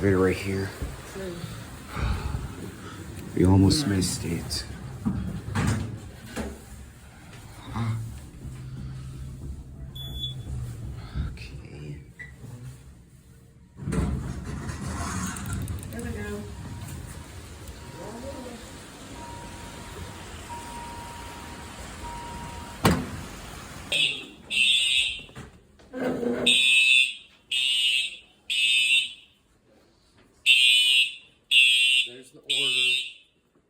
elevator right here. We almost missed it. Okay. There we go. There's the order.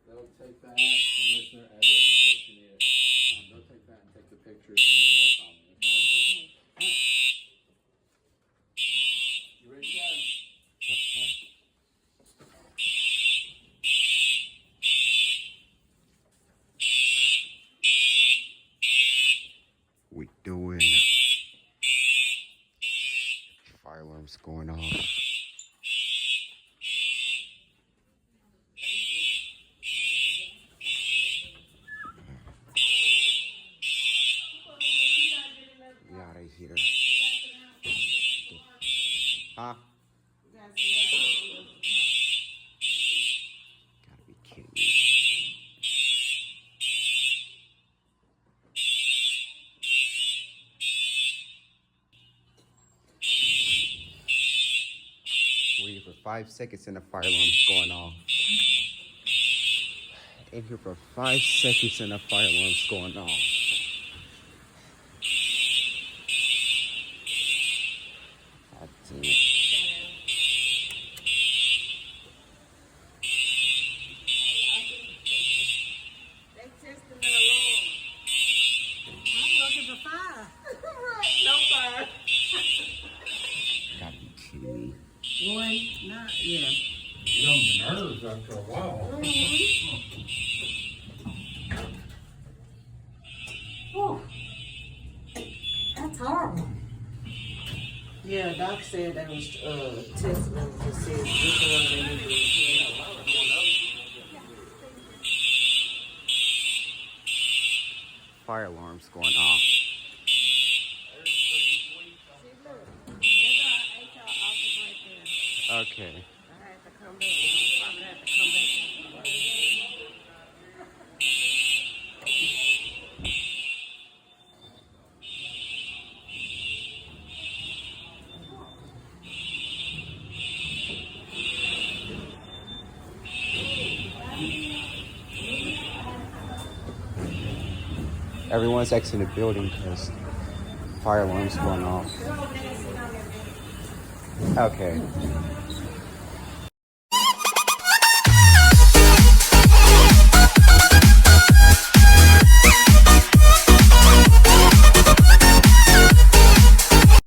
They'll take that, and there's their address in case you need it. They'll take that and take the pictures, and then they'll call me. Okay? Alright. You ready to go? Okay. We doing fire alarms going off. We out of here. Huh? Gotta be kidding me. We're here for 5 seconds and the fire alarm's going off. In here for 5 seconds and the fire alarm's going off. God damn it. They testing the alarm. I'm looking for fire. Right, no fire. Gotta be kidding me. One, not, yeah. Get on your nerves after a while. Whew. That's horrible. Yeah, Doc said that was testing them to see which one they need to repair. Fire alarm's going off. Okay. I had to come back. I probably had to come back. Everyone's exiting the building because fire alarm's going off. Okay.